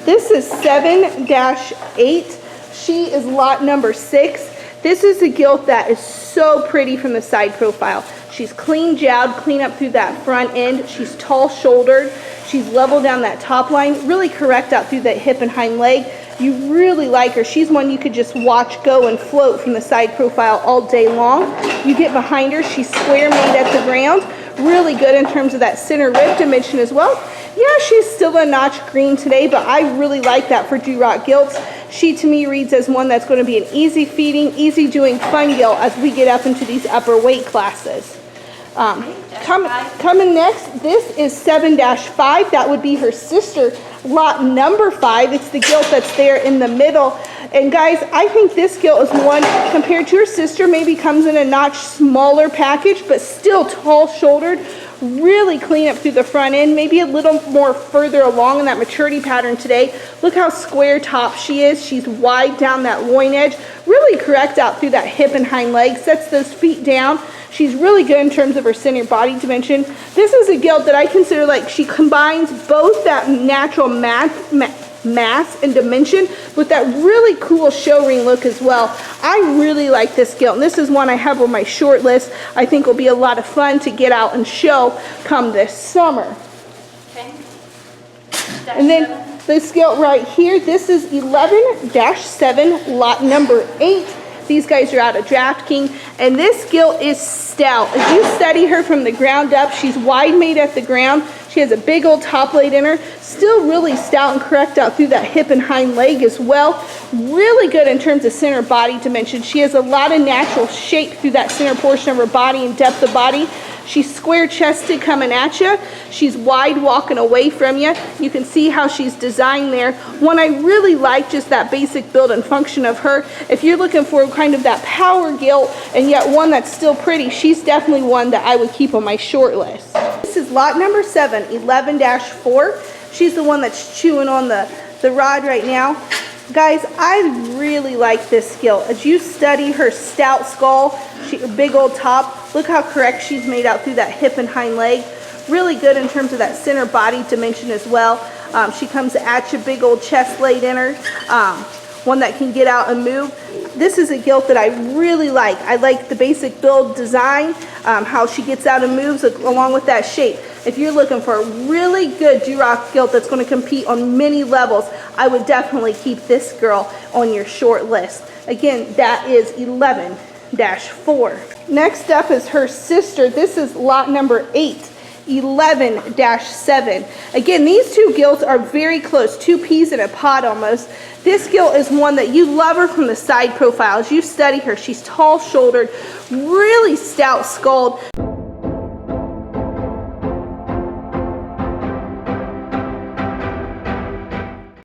This is 7-8. She is lot number 6. This is a gilt that is so pretty from the side profile. She's clean jowled, clean up through that front end. She's tall shouldered. She's level down that top line, really correct out through that hip and hind leg. You really like her. She's one you could just watch go and float from the side profile all day long. You get behind her, she's square made at the ground. Really good in terms of that center rib dimension as well. Yeah, she's still a notch green today, but I really like that for Duroc gilts. She to me reads as one that's going to be an easy feeding, easy doing fun gilt as we get up into these upper weight classes. Coming next, this is 7-5. That would be her sister, lot number 5. It's the gilt that's there in the middle. And guys, I think this gilt is one compared to her sister, maybe comes in a notch smaller package, but still tall shouldered, really clean up through the front end, maybe a little more further along in that maturity pattern today. Look how square top she is. She's wide down that loin edge, really correct out through that hip and hind leg, sets those feet down. She's really good in terms of her center body dimension. This is a gilt that I consider like she combines both that natural mass and dimension with that really cool show ring look as well. I really like this gilt, and this is one I have on my short list. I think will be a lot of fun to get out and show come this summer. Okay. And then this gilt right here, this is 11-7, lot number 8. These guys are out of DraftKings, and this gilt is stout. As you study her from the ground up, she's wide made at the ground. She has a big old top plate in her. Still really stout and correct out through that hip and hind leg as well. Really good in terms of center body dimension. She has a lot of natural shape through that center portion of her body and depth of body. She's square chested coming at you. She's wide walking away from you. You can see how she's designed there. One I really like, just that basic build and function of her. If you're looking for kind of that power gilt and yet one that's still pretty, she's definitely one that I would keep on my short list. This is lot number 7, 11-4. She's the one that's chewing on the rod right now. Guys, I really like this gilt. As you study her stout skull, her big old top, look how correct she's made out through that hip and hind leg. Really good in terms of that center body dimension as well. She comes at you, big old chest laid in her. One that can get out and move. This is a gilt that I really like. I like the basic build design, how she gets out and moves along with that shape. If you're looking for a really good Duroc gilt that's going to compete on many levels, I would definitely keep this girl on your short list. Again, that is 11-4. Next up is her sister. This is lot number 8. 11-7. Again, these two gilts are very close, 2 peas in a pod almost. This gilt is one that you love her from the side profile. As you study her, she's tall shouldered, really stout skulled.